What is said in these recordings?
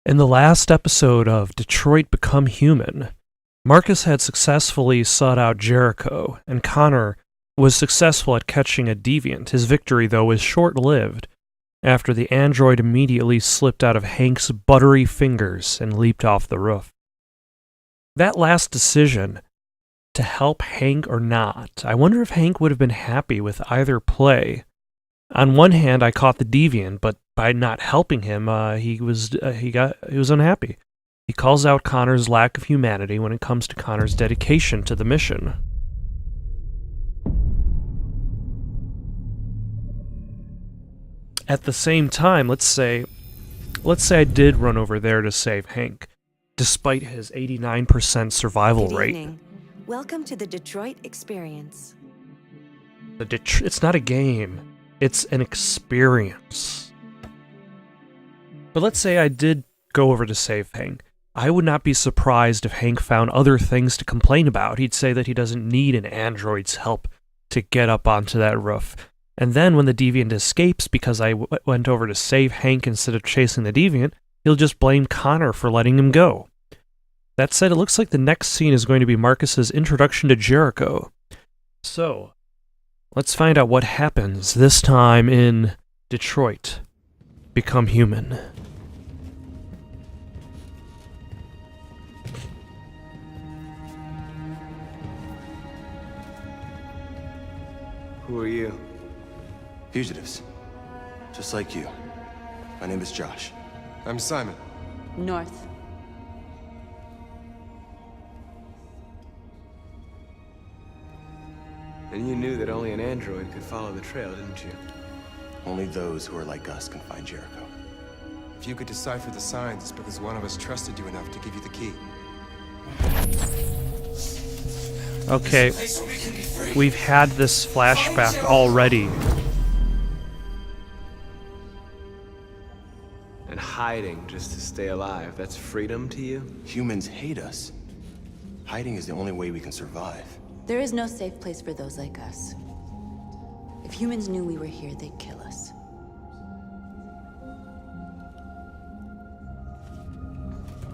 In the last episode of Detroit Become Human, Markus had successfully sought out Jericho, and Connor was successful at catching a deviant. His victory, though, was short-lived, after the android immediately slipped out of Hank's buttery fingers and leaped off the roof. That last decision, to help Hank or not, I wonder if Hank would have been happy with either play. On one hand, I caught the deviant, but by not helping him, he was unhappy. He calls out Connor's lack of humanity when it comes to Connor's dedication to the mission. At the same time, let's say I did run over there to save Hank, despite his 89% survival Good rate. evening. Welcome to the Detroit Experience. It's not a game. It's an experience. But let's say I did go over to save Hank. I would not be surprised if Hank found other things to complain about. He'd say that he doesn't need an android's help to get up onto that roof. And then when the deviant escapes because I went over to save Hank instead of chasing the deviant, he'll just blame Connor for letting him go. That said, it looks like the next scene is going to be Markus's introduction to Jericho. So, let's find out what happens this time in Detroit Become Human. Who are you? Fugitives. Just like you. My name is Josh. I'm Simon. North. And you knew that only an android could follow the trail, didn't you? Only those who are like us can find Jericho. If you could decipher the signs, it's because one of us trusted you enough to give you the key. Okay, we've had this flashback already. And hiding just to stay alive, that's freedom to you? Humans hate us. Hiding is the only way we can survive. There is no safe place for those like us. If humans knew we were here, they'd kill us.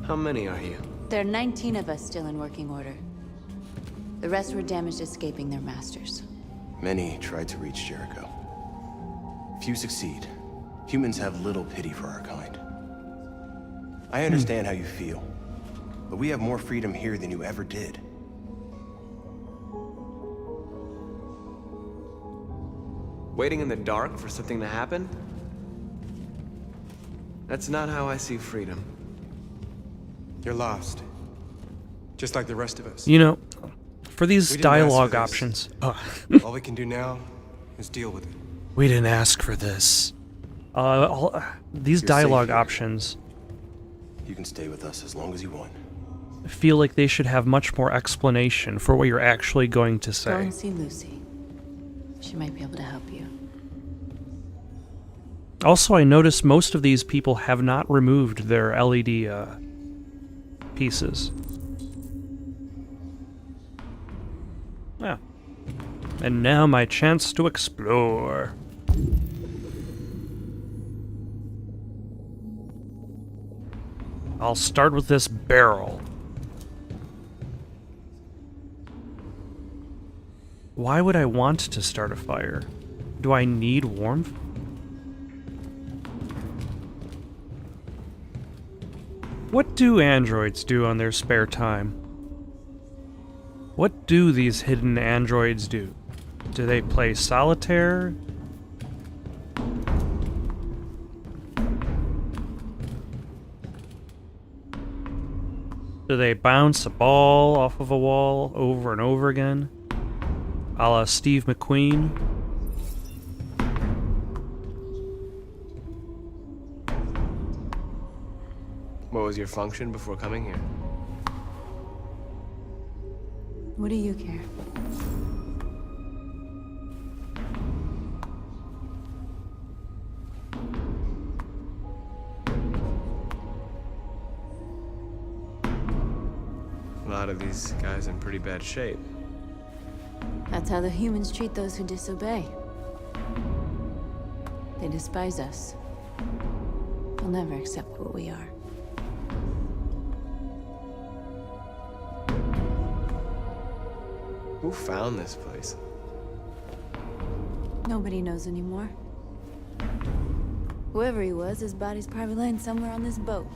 How many are you? There are 19 of us still in working order. The rest were damaged escaping their masters. Many tried to reach Jericho. Few succeed. Humans have little pity for our kind. I understand how you feel, but we have more freedom here than you ever did. Waiting in the dark for something to happen? That's not how I see freedom. You're lost. Just like the rest of us. You know, for these We didn't ask dialogue for this. options... All we can do now is deal with it. We didn't ask for this. These You're dialogue safe here. options You can stay with us as long as you want. feel like they should have much more explanation for what you're actually going to Go say. and see Lucy. She might be able to help you. Also, I noticed most of these people have not removed their LED pieces. Yeah. And now my chance to explore. I'll start with this barrel. Why would I want to start a fire? Do I need warmth? What do androids do on their spare time? What do these hidden androids do? Do they play solitaire? Do they bounce a ball off of a wall over and over again? A la Steve McQueen? What was your function before coming here? What do you care? A lot of these guys in pretty bad shape. That's how the humans treat those who disobey. They despise us. They'll never accept what we are. Who found this place? Nobody knows anymore. Whoever he was, his body's probably laying somewhere on this boat.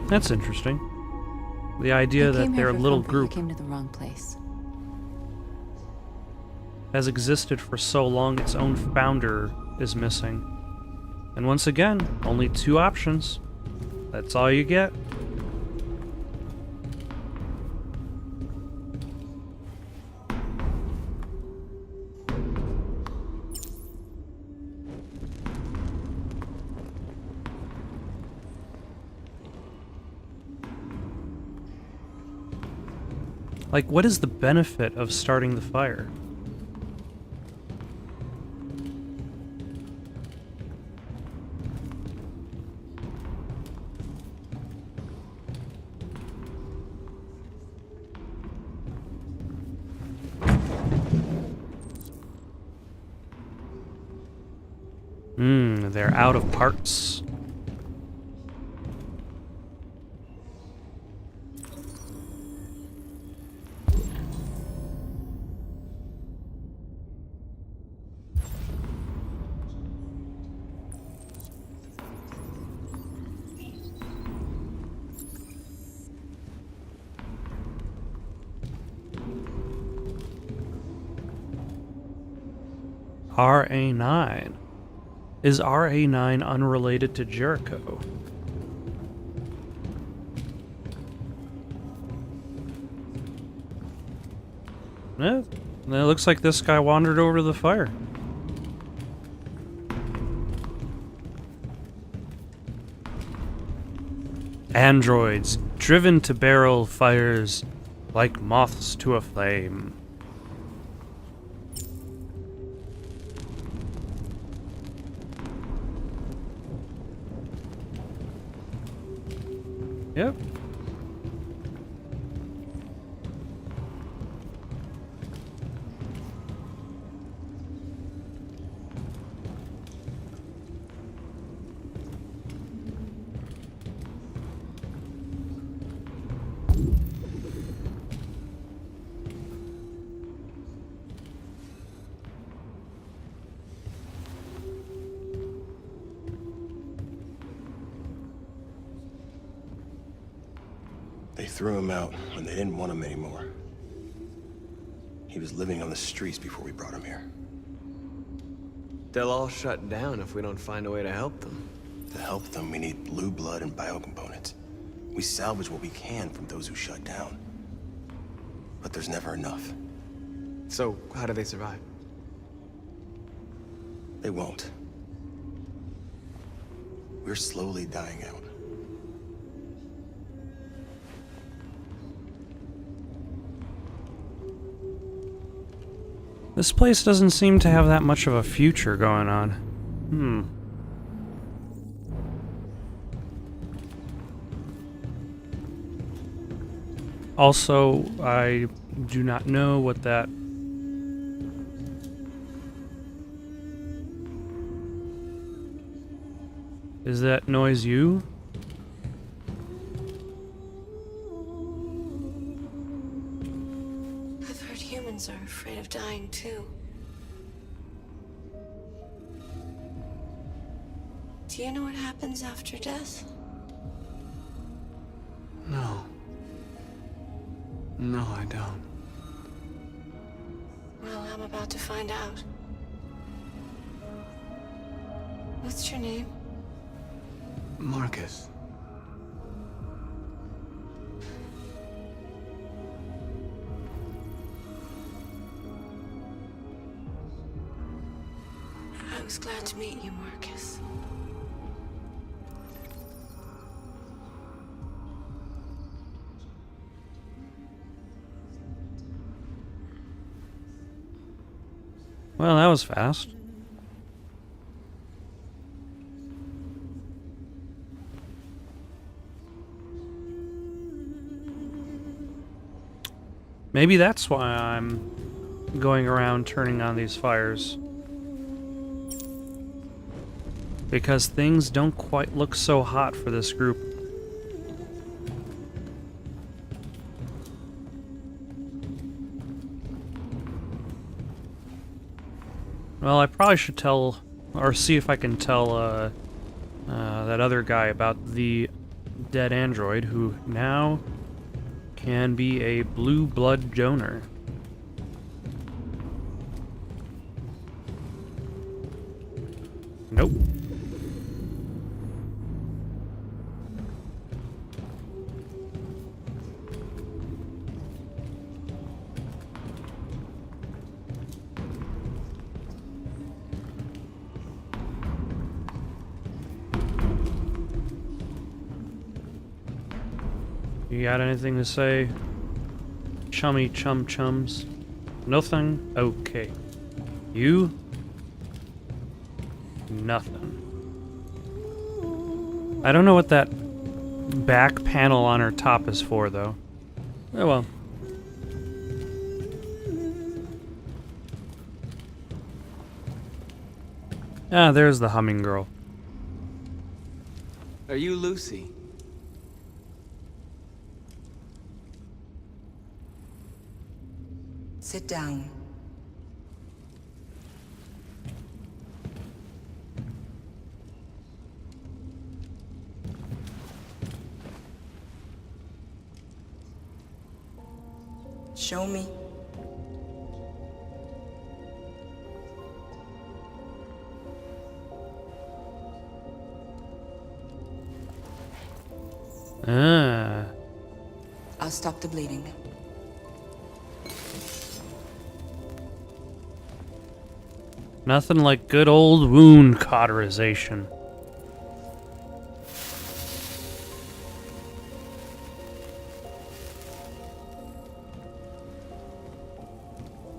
That's interesting. The idea that their little group came to the wrong place. has existed for so long its own founder is missing. And once again, only 2 options. That's all you get. Like, what is the benefit of starting the fire? They're out of parts. RA9. Is RA9 unrelated to Jericho? Eh, it looks like this guy wandered over to the fire. Androids, driven to barrel fires like moths to a flame. Yep. They threw him out when they didn't want him anymore. He was living on the streets before we brought him here. They'll all shut down if we don't find a way to help them. To help them, we need blue blood and biocomponents. We salvage what we can from those who shut down. But there's never enough. So, how do they survive? They won't. We're slowly dying out. This place doesn't seem to have that much of a future going on. Also, I do not know what that... Is that noise you? I've heard humans are afraid of dying too. Do you know what happens after death? No. No, I don't. Well, I'm about to find out. What's your name? Markus. I was glad to meet you, Markus. Well, that was fast. Maybe that's why I'm going around turning on these fires. Because things don't quite look so hot for this group. Well, I probably should tell, or see if I can tell, that other guy about the dead android who now can be a blue blood donor. Nope. You got anything to say? Chummy chums? Nothing? Okay. You? Nothing. I don't know what that back panel on her top is for, though. Oh well. Ah, there's the humming girl. Are you Lucy? Sit down. Show me. Ah. I'll stop the bleeding. Nothing like good old wound cauterization.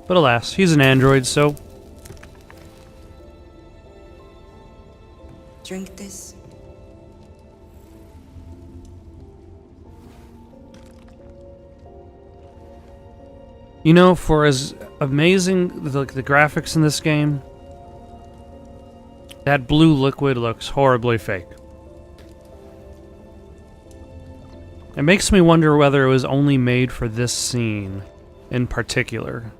But alas, he's an android, so... Drink this. You know, for as amazing the graphics in this game, that blue liquid looks horribly fake. It makes me wonder whether it was only made for this scene in particular.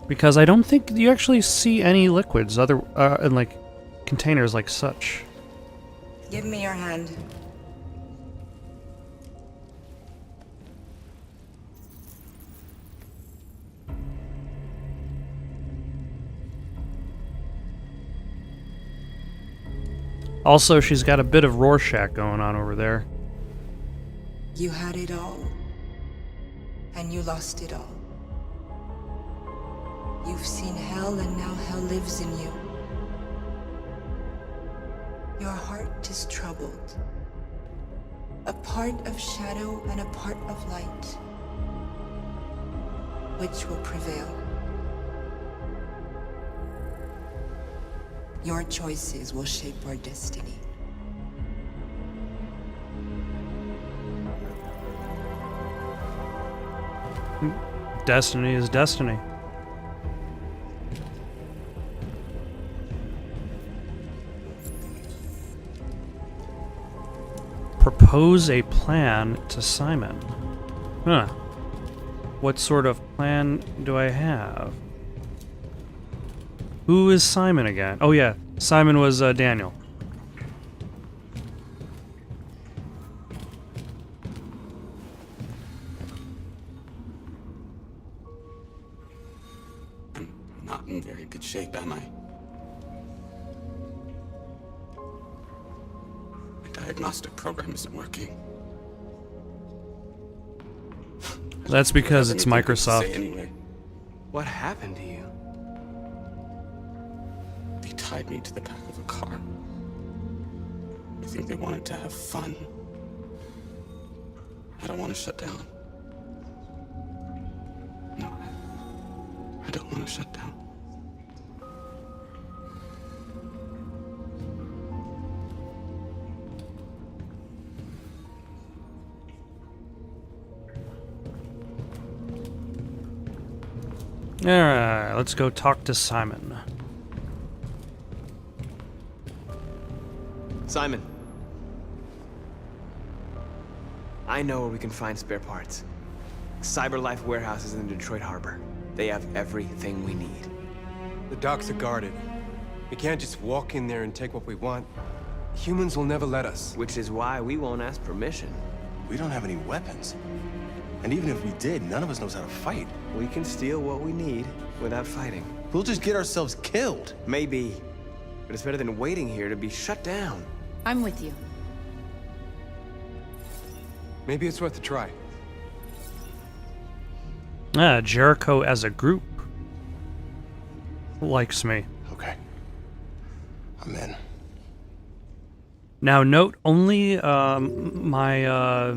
Because I don't think you actually see any liquids other in like containers like such. Give me your hand. Also, she's got a bit of Rorschach going on over there. You had it all, and you lost it all. You've seen hell, and now hell lives in you. Your heart is troubled. A part of shadow and a part of light. Which will prevail? Your choices will shape our destiny. Destiny is destiny. Propose a plan to Simon. Huh. What sort of plan do I have? Who is Simon again? Oh yeah, Simon was Daniel. I'm not in very good shape, am I? My diagnostic program isn't working. That's because it's Anything good to say Microsoft. Anyway, What happened to you? they tied me to the back of a car. I think they wanted to have fun. I don't want to shut down. No, I don't want to shut down. Alright, let's go talk to Simon. Simon. I know where we can find spare parts. CyberLife warehouses in the Detroit Harbor. They have everything we need. The docks are guarded. We can't just walk in there and take what we want. Humans will never let us. Which is why we won't ask permission. We don't have any weapons. And even if we did, none of us knows how to fight. We can steal what we need without fighting. We'll just get ourselves killed. Maybe. But it's better than waiting here to be shut down. I'm with you. Maybe it's worth a try. Jericho as a group likes me. Okay. I'm in. Now, note only my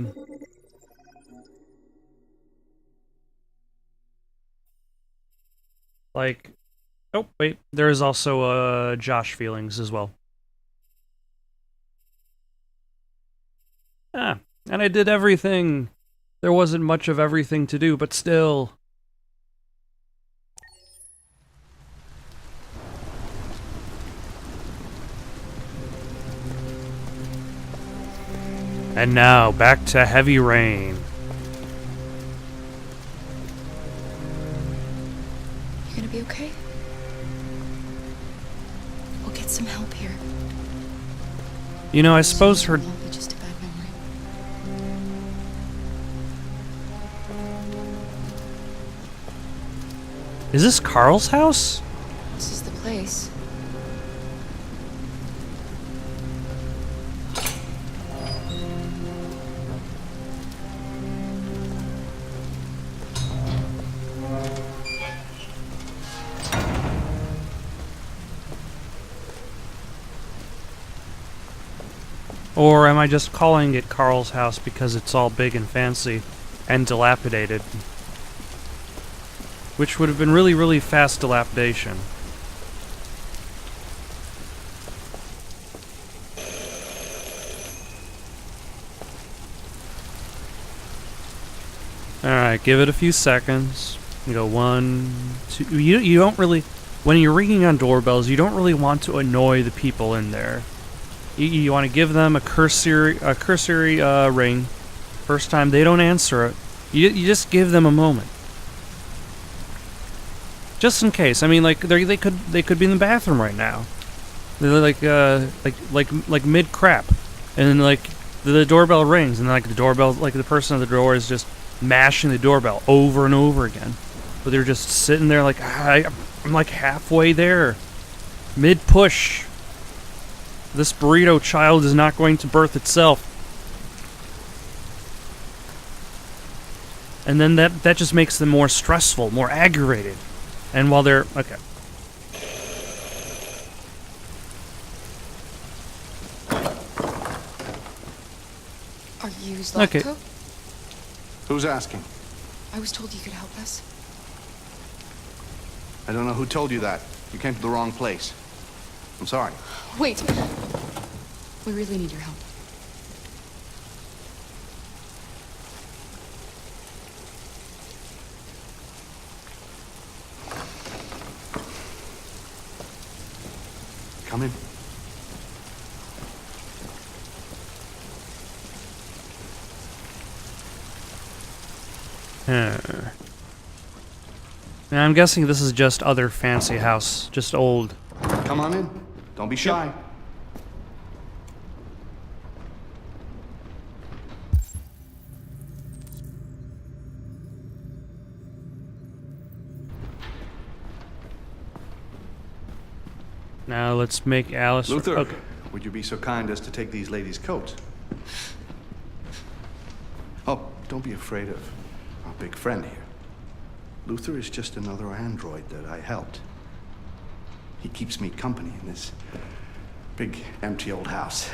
like. Oh wait, there is also Josh feelings as well. And I did everything. There wasn't much of everything to do, but still. And now, back to heavy rain. You gonna be okay? We'll get some help here. You know, I suppose her... It won't be just a bad memory. Is this Carl's house? This is the place. Or am I just calling it Carl's house because it's all big and fancy and dilapidated? Which would have been really, really fast dilapidation. Alright, give it a few seconds. You go 1, 2... You don't really... When you're ringing on doorbells, you don't really want to annoy the people in there. You want to give them a cursory ring. First time they don't answer it, you just give them a moment, just in case. I mean, like they could be in the bathroom right now. They're like mid crap, and then like the doorbell rings, and like the doorbell, like the person at the door is just mashing the doorbell over and over again, but they're just sitting there like I'm like halfway there, mid push. This burrito child is not going to birth itself. And then that just makes them more stressful, more aggravated. And while they're... Okay. Are you Zlatko? Okay. Who's asking? I was told you could help us. I don't know who told you that. You came to the wrong place. I'm sorry. Wait. We really need your help. Come in. Now, I'm guessing this is just other fancy house, just old. Come on in. Don't be shy. Yep. Now let's make Alice... Luther, Okay. would you be so kind as to take these ladies' coats? Oh, don't be afraid of our big friend here. Luther is just another android that I helped. He keeps me company in this big, empty old house.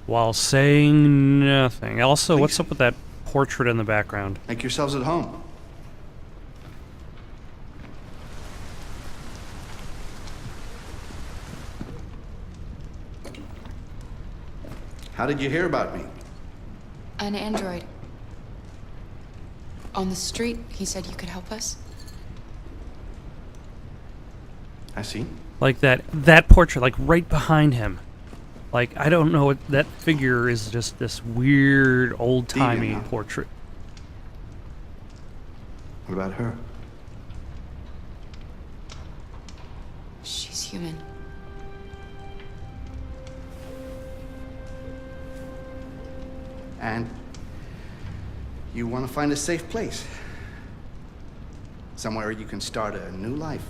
While saying nothing. Also, Please. what's up with that portrait in the background? Make yourselves at home. How did you hear about me? An android. On the street, he said you could help us. I see. Like that portrait, like right behind him. Like, I don't know what that figure is, just this weird old-timey Deviant, huh? portrait. What about her? She's human. And you want to find a safe place. Somewhere you can start a new life.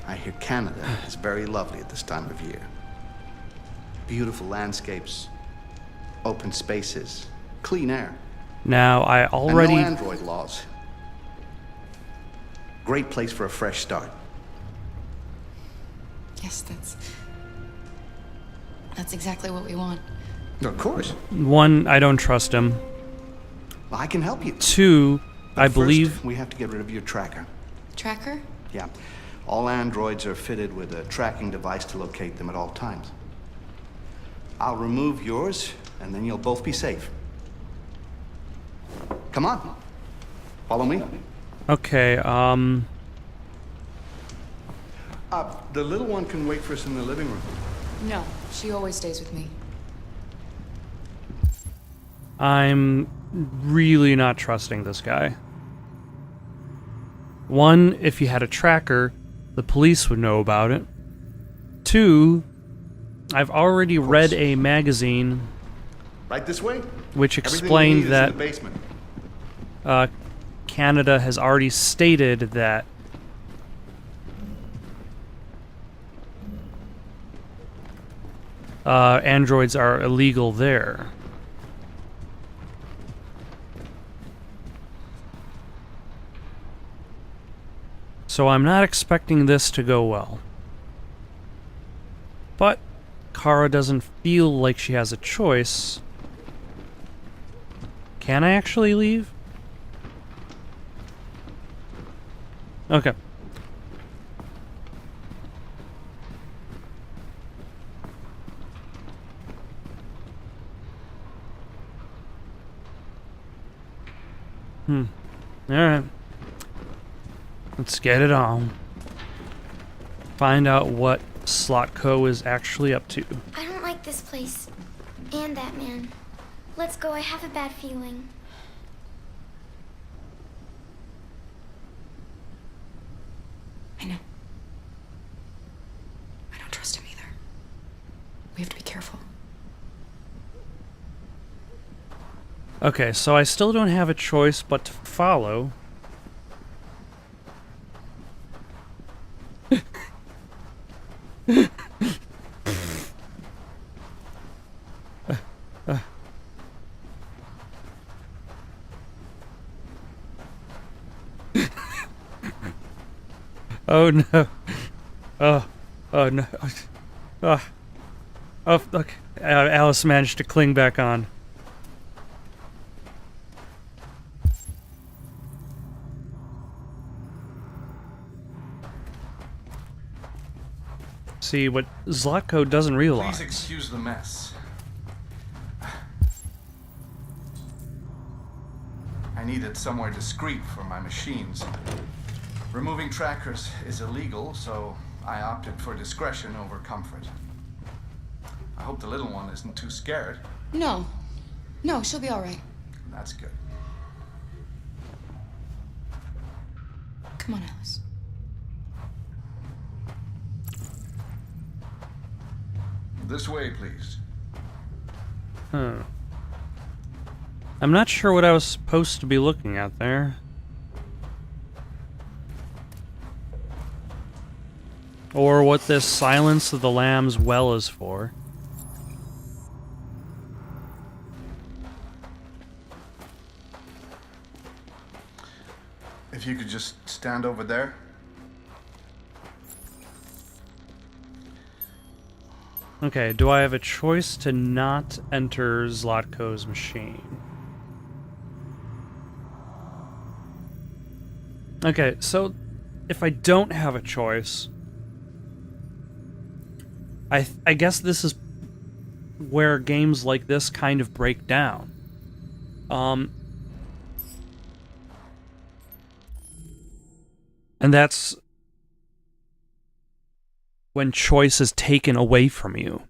I hear Canada is very lovely at this time of year. Beautiful landscapes, open spaces, clean air. Now, I already... And no android laws. Great place for a fresh start. Yes, that's exactly what we want. Of course. One, I don't trust him. Well, I can help you. Two, But I first, believe... we have to get rid of your tracker. Tracker? Yeah. All androids are fitted with a tracking device to locate them at all times. I'll remove yours, and then you'll both be safe. Come on. Follow me. Okay, The little one can wait for us in the living room. No, she always stays with me. I'm really not trusting this guy. One, if he had a tracker, the police would know about it. Two, I've already read a magazine Right this way. which Everything we explained need is that in the basement. Canada has already stated that androids are illegal there. So I'm not expecting this to go well. But Kara doesn't feel like she has a choice. Can I actually leave? Okay. Alright. Let's get it on. Find out what Slotko is actually up to. I don't like this place. And that man. Let's go, I have a bad feeling. I know. I don't trust him either. We have to be careful. Okay, so I still don't have a choice but to follow. Oh no. Oh no. Oh, okay. Alice managed to cling back on. See, what Zlatko doesn't realize. Please excuse the mess. I needed somewhere discreet for my machines. Removing trackers is illegal, so I opted for discretion over comfort. I hope the little one isn't too scared. No. No, she'll be all right. That's good. Come on, Alice. This way, please. I'm not sure what I was supposed to be looking at there. Or what this Silence of the Lambs well is for. If you could just stand over there. Okay, do I have a choice to not enter Zlatko's machine? Okay, so if I don't have a choice, I guess this is where games like this kind of break down. And that's when choice is taken away from you.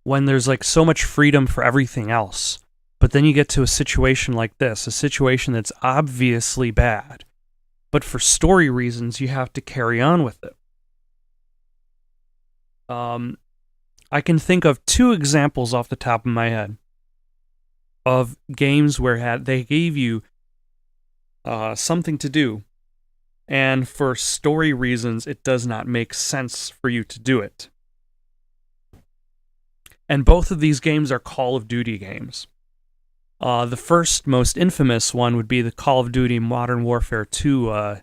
When there's like so much freedom for everything else, But then you get to a situation like this, a situation that's obviously bad. But for story reasons, you have to carry on with it. I can think of 2 examples off the top of my head of games where they gave you something to do, and for story reasons, it does not make sense for you to do it. And both of these games are Call of Duty games. The first, most infamous one would be the Call of Duty Modern Warfare 2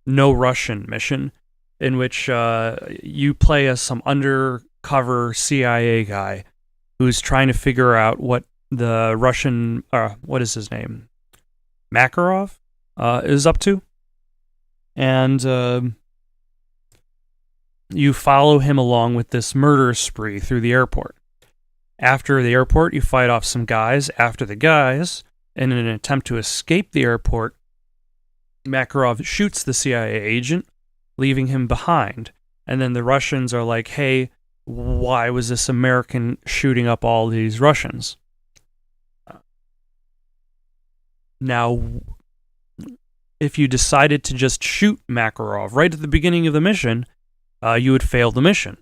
No Russian mission, in which you play as some undercover CIA guy who's trying to figure out what the Russian, what is his name? Makarov is up to. And you follow him along with this murder spree through the airport. After the airport, you fight off some guys. After the guys, in an attempt to escape the airport, Makarov shoots the CIA agent, leaving him behind. And then the Russians are like, hey, why was this American shooting up all these Russians? Now, if you decided to just shoot Makarov right at the beginning of the mission, you would fail the mission.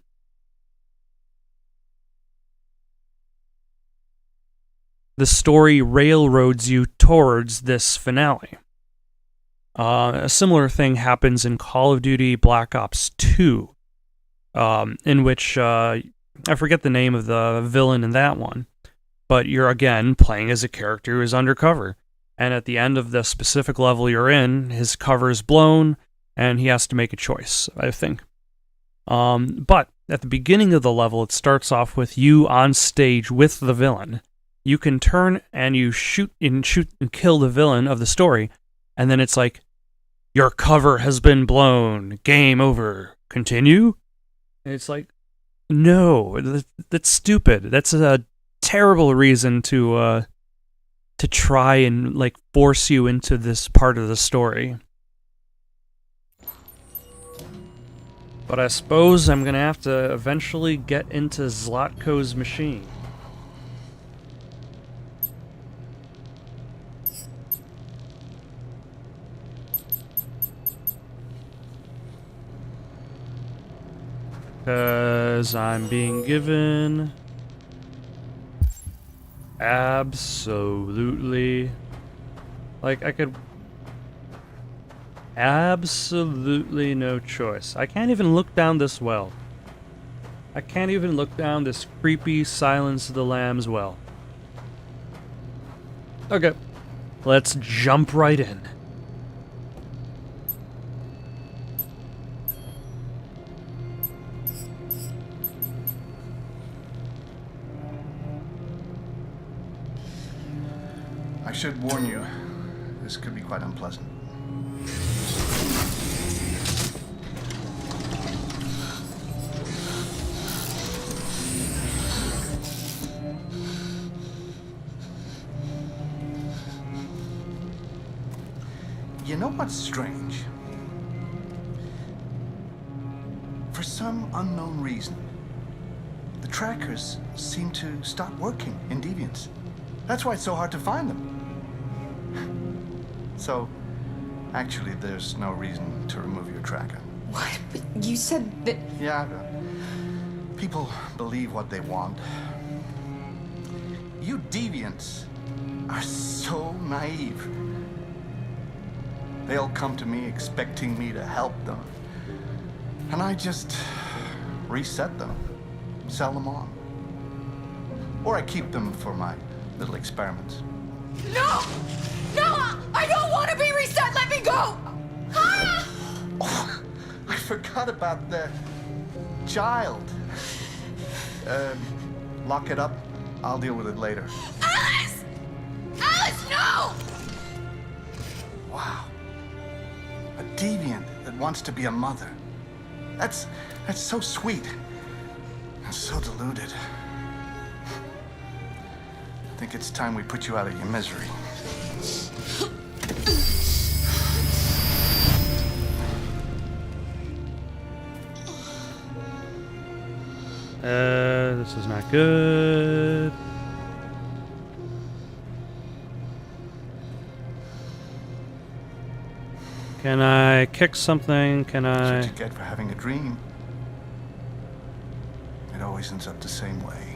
The story railroads you towards this finale. A similar thing happens in Call of Duty Black Ops 2, in which, I forget the name of the villain in that one, but you're again playing as a character who is undercover. And at the end of the specific level you're in, his cover is blown, and he has to make a choice, I think. But at the beginning of the level, it starts off with you on stage with the villain. You can turn and you shoot and kill the villain of the story, and then it's like, your cover has been blown, game over, continue? And it's like, no, that's stupid. That's a terrible reason to try and like force you into this part of the story. But I suppose I'm gonna have to eventually get into Zlatko's machine. Because I'm being given absolutely, like, I could absolutely no choice. I can't even look down this well. I can't even look down this creepy Silence of the Lambs well. Okay, let's jump right in. I should warn you, this could be quite unpleasant. You know what's strange? For some unknown reason, the trackers seem to stop working in Deviants. That's why it's so hard to find them. So, actually, there's no reason to remove your tracker. What? But you said that... Yeah, people believe what they want. You Deviants are so naive. They'll come to me expecting me to help them. And I just reset them, sell them on. Or I keep them for my little experiments. No! No! I don't want to be reset! Let me go! Ah! Oh, I forgot about the child. Lock it up. I'll deal with it later. Alice! Alice, no! Wow. A deviant that wants to be a mother. That's so sweet. And so deluded. I think it's time we put you out of your misery. This is not good. Can I kick something? Can That's I... what you get for having a dream. It always ends up the same way.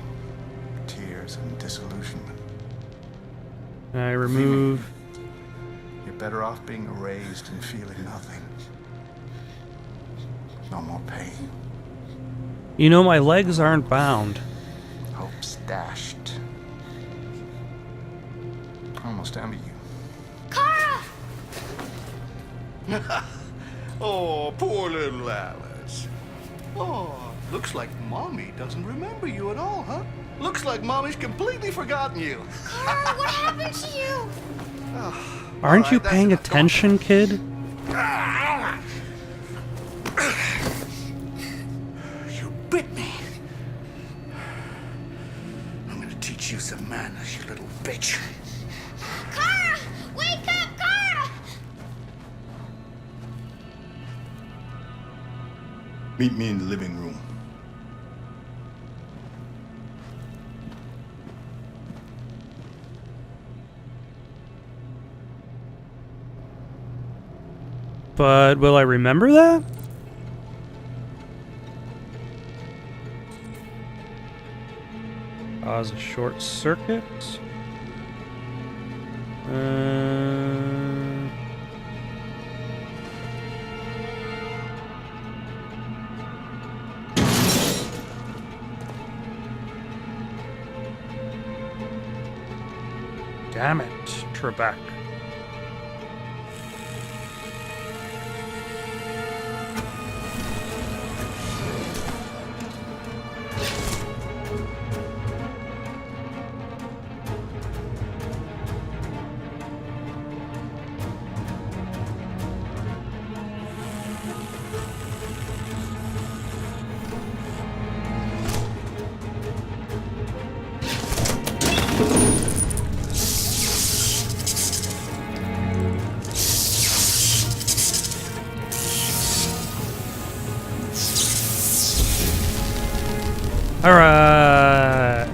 Tears and disillusionment. Can I remove... You're better off being erased and feeling nothing. No more pain. You know, my legs aren't bound. Hope's dashed. I almost envy you. Kara! Oh, poor little Alice. Oh, looks like Mommy doesn't remember you at all, huh? Looks like Mommy's completely forgotten you. Kara, what happened to you? Aren't you paying attention, kid? You bit me. I'm gonna teach you some manners, you little bitch. Kara! Wake up, Kara! Meet me in the living room. But will I remember that? Cause a short circuit. Damn it, Trebek. All right.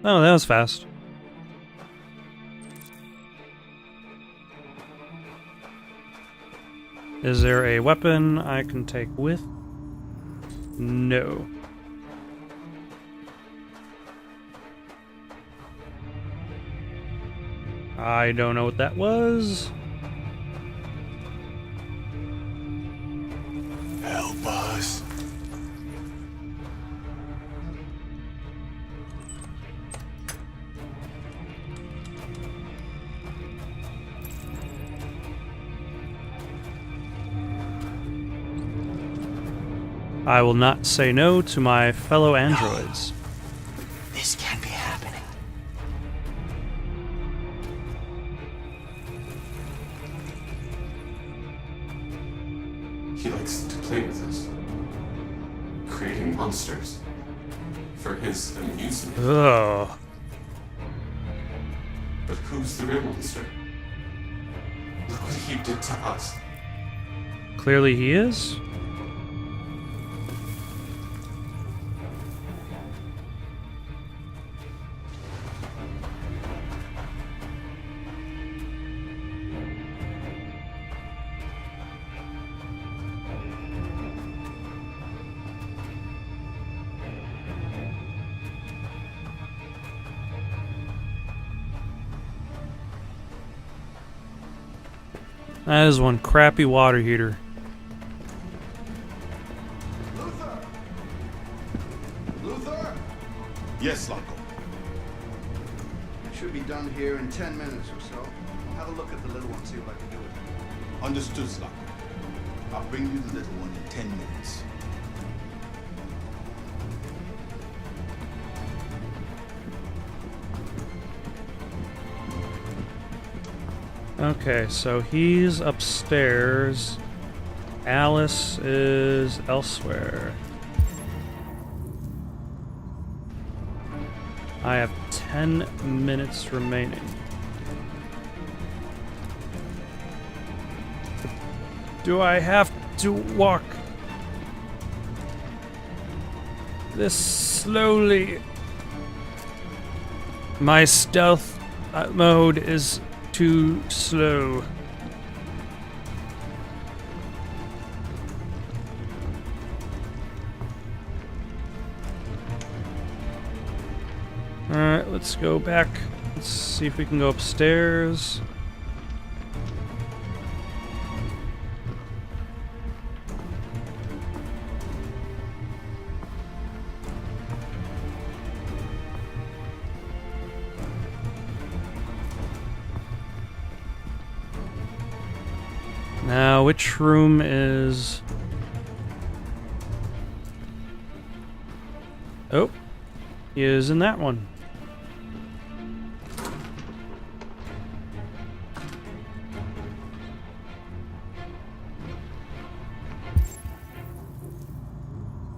Oh, that was fast. Is there a weapon I can take with? No. I don't know what that was. Help us. I will not say no to my fellow androids. This can't be happening. He likes to play with us, creating monsters for his amusement. Ugh. But who's the real monster? Look what he did to us. Clearly he is. That is one crappy water heater. Luther! Luther! Yes, Loco. Should be done here in 10 minutes or so. I'll have a look at the little one, see what I can do with it. Understood, Loco. I'll bring you the little one in 10 minutes. Okay, so he's upstairs. Alice is elsewhere. I have 10 minutes remaining. Do I have to walk this slowly? My stealth mode is too slow. Alright, let's go back. Let's see if we can go upstairs. Now, which room is... Oh, he is in that one.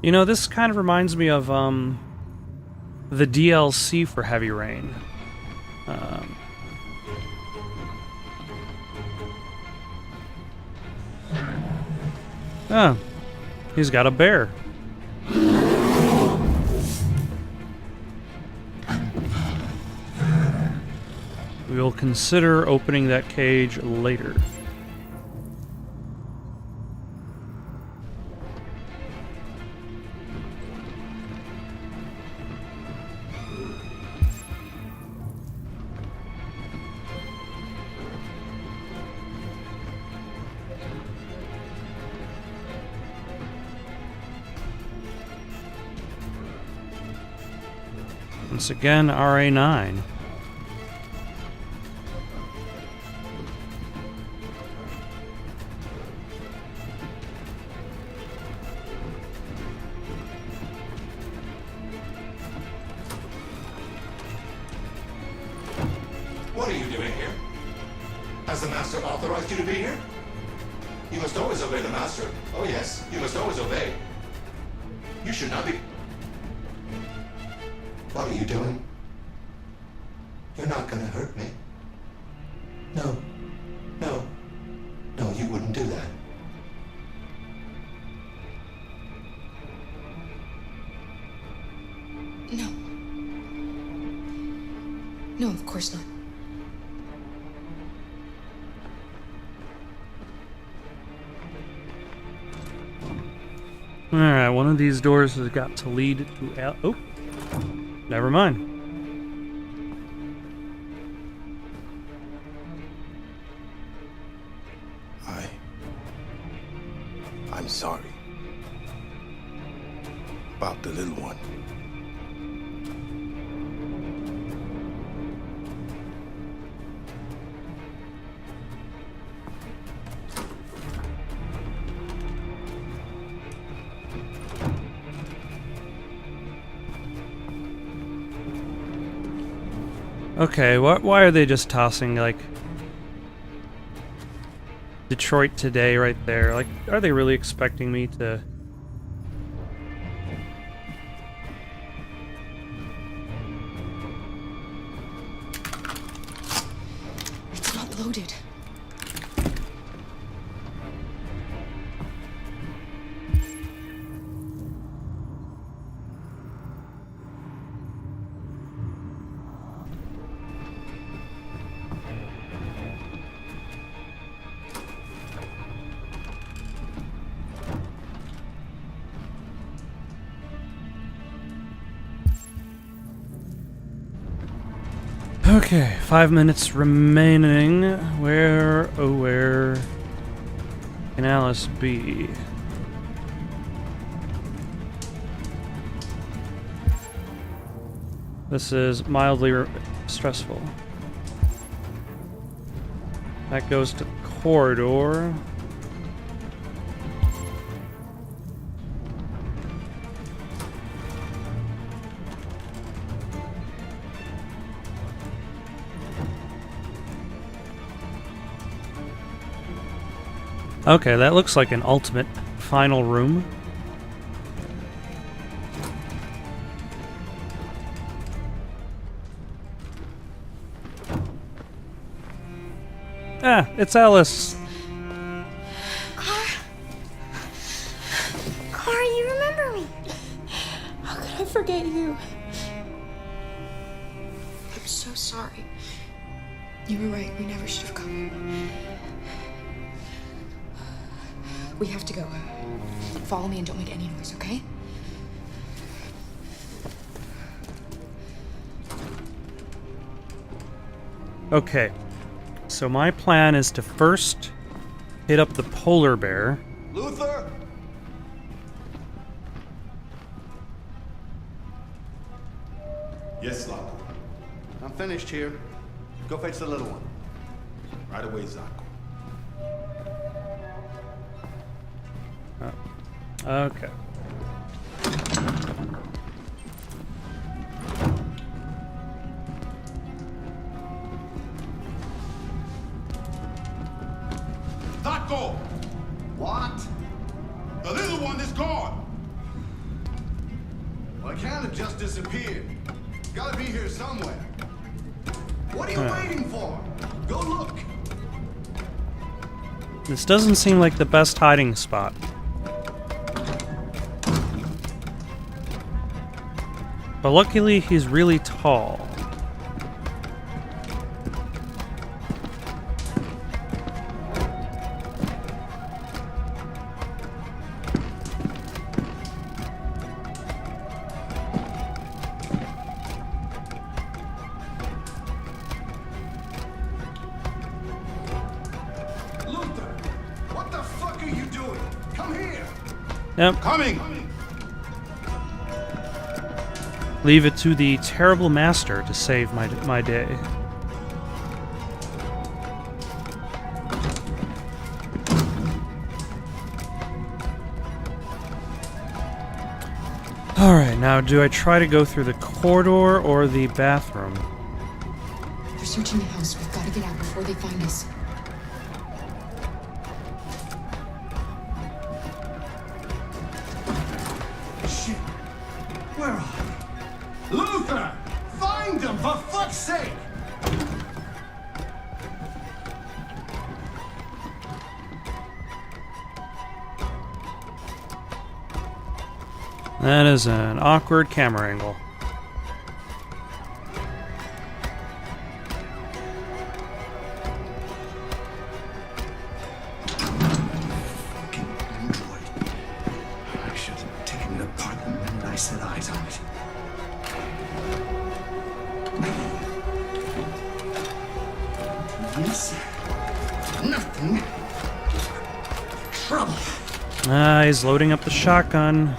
You know, this kind of reminds me of the DLC for Heavy Rain. Oh, he's got a bear. We will consider opening that cage later. Once again, RA9. What are you doing here? Has the Master authorized you to be here? You must always obey the Master. Oh yes, you must always obey. You should not be... What are you doing? You're not gonna hurt me. No. No. No, you wouldn't do that. No. No, of course not. Alright, one of these doors has got to lead to oh! Never mind. I'm sorry. About the little one. Okay, why are they just tossing, like, Detroit Today right there? Like, are they really expecting me to... It's not loaded. Okay, 5 minutes remaining. Where, oh where can Alice be? This is mildly stressful. That goes to the corridor. Okay, that looks like an ultimate final room. It's Alice. Car, you remember me. How could I forget you? I'm so sorry. You were right. We never should have come. We have to go. Follow me and don't make any noise, okay? Okay. So my plan is to first hit up the polar bear. Luther! Yes, Zako. I'm finished here. Go fetch the little one. Right away, Zako. Okay. Zako! What? The little one is gone! Well, it can't have just disappeared. It's gotta be here somewhere. What are you waiting for? Go look. This doesn't seem like the best hiding spot. But luckily, he's really tall. Luther, what the fuck are you doing? Come here. Yep. Coming! Leave it to the terrible master to save my day. Alright, now do I try to go through the corridor or the bathroom? They're searching the house. We've got to get out before they find us. Shit. Where are they? Luther! Find them, for fuck's sake! That is an awkward camera angle. Fucking android. I should have taken it apart the minute I set eyes on it. This? Nothing. Trouble. Ah, he's loading up the shotgun.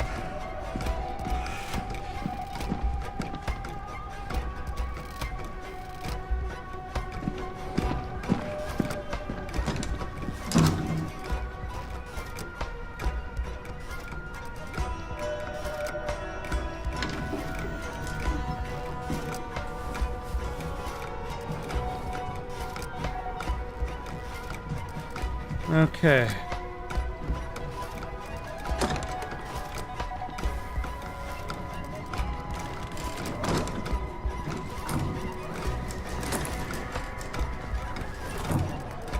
Okay.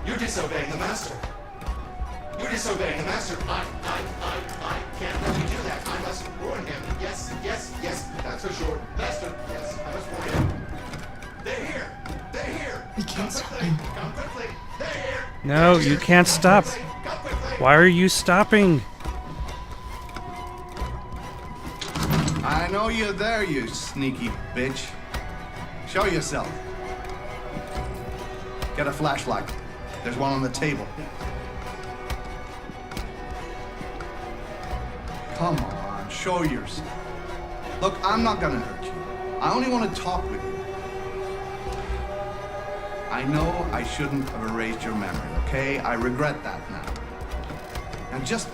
You're disobeying the master. You're disobeying the master. I can't let you do that. I must warn him. Yes, that's for sure. Master, yes, I must warn him. They're here. They're here. We can't stop them. Come quickly. They're here. No, you can't stop. Why are you stopping? I know you're there, you sneaky bitch. Show yourself. Get a flashlight. There's one on the table. Come on, show yourself. Look, I'm not gonna hurt you. I only want to talk with you. I know I shouldn't have erased your memory, okay? I regret that now. Now just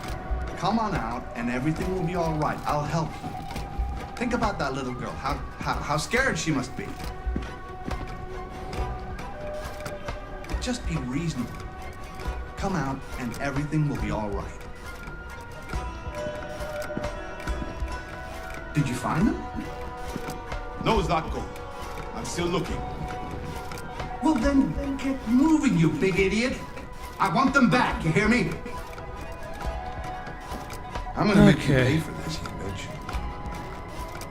come on out and everything will be all right. I'll help you. Think about that little girl, how scared she must be. Just be reasonable. Come out and everything will be all right. Did you find them? No, Zako. I'm still looking. Well, then get moving, you big idiot. I want them back, you hear me? I'm gonna make you pay for this, you bitch.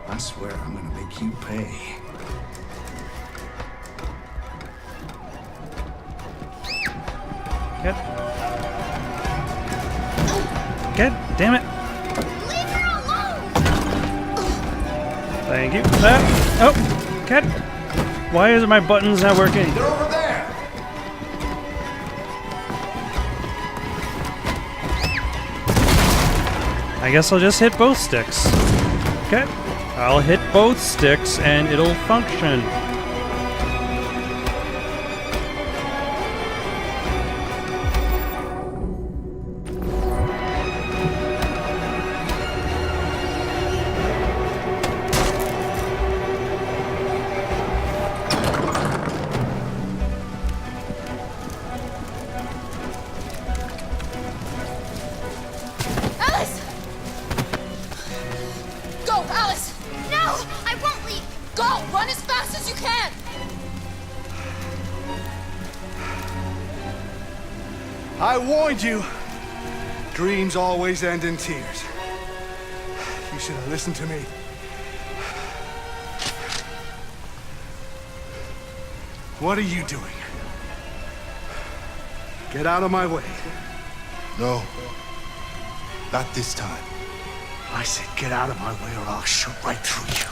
I swear I'm gonna make you pay. God damn it. Leave her alone! Thank you. Oh, God. Why is my buttons not working? They're over there! I guess I'll just hit both sticks. Okay. I'll hit both sticks and it'll function. Alice! Go, Alice! No! I won't leave! Go! Run as fast as you can! I warned you. Dreams always end in tears. You should have listened to me. What are you doing? Get out of my way. No. Not this time. I said get out of my way or I'll shoot right through you.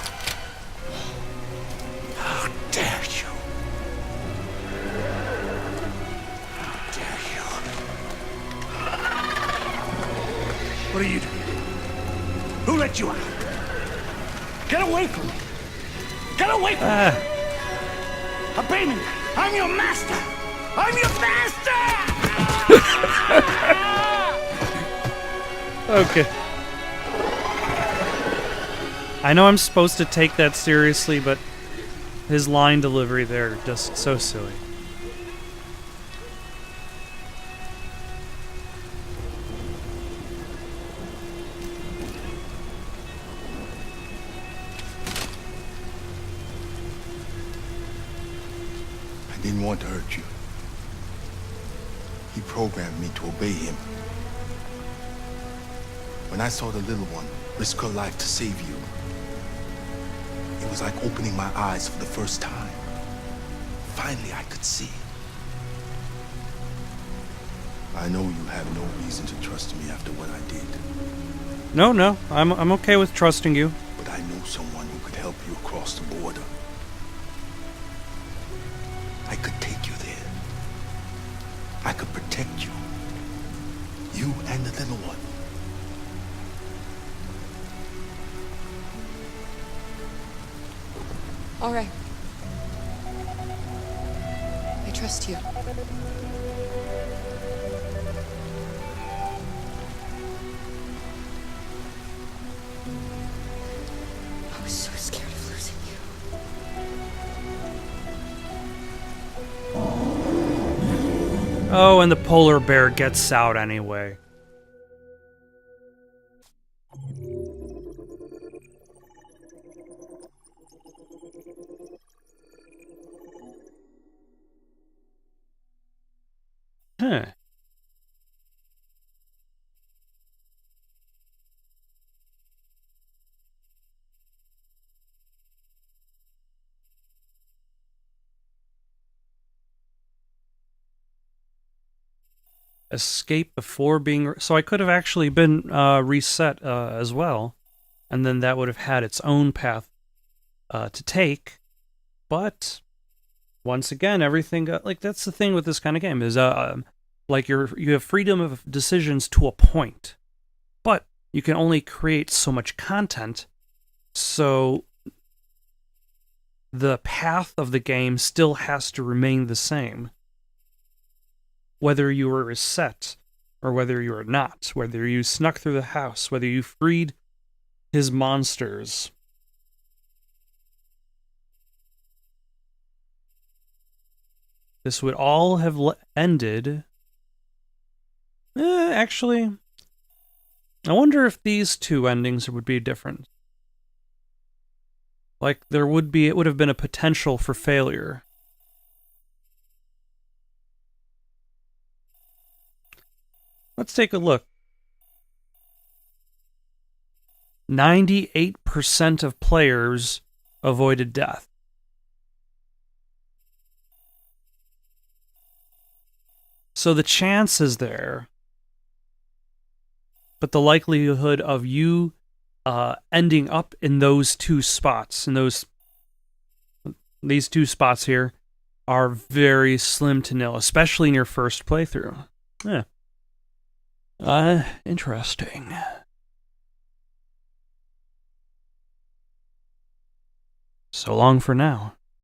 How dare you? How dare you? What are you doing? Who let you out? Get away from me! Get away from me! Obey me! I'm your master! I'm your master! Okay. I know I'm supposed to take that seriously, but his line delivery there just so silly. I didn't want to hurt you. He programmed me to obey him. When I saw the little one risk her life to save you, it was like opening my eyes for the first time. Finally, I could see. I know you have no reason to trust me after what I did. No, I'm okay with trusting you. But I know someone who could help you across the border. I could take you there. I could protect you. You and the little one. All right. I trust you. I was so scared of losing you. Oh, and the polar bear gets out anyway. Huh. Escape before being... So I could have actually been reset as well. And then that would have had its own path to take. But... once again, everything like that's the thing with this kind of game is like you have freedom of decisions to a point, but you can only create so much content, so the path of the game still has to remain the same, whether you were reset or whether you were not, whether you snuck through the house, whether you freed his monsters. This would all have ended... actually, I wonder if these two endings would be different. Like, it would have been a potential for failure. Let's take a look. 98% of players avoided death. So the chance is there, but the likelihood of you ending up in those two spots, in these two spots here, are very slim to nil, especially in your first playthrough. Yeah. Interesting. So long for now.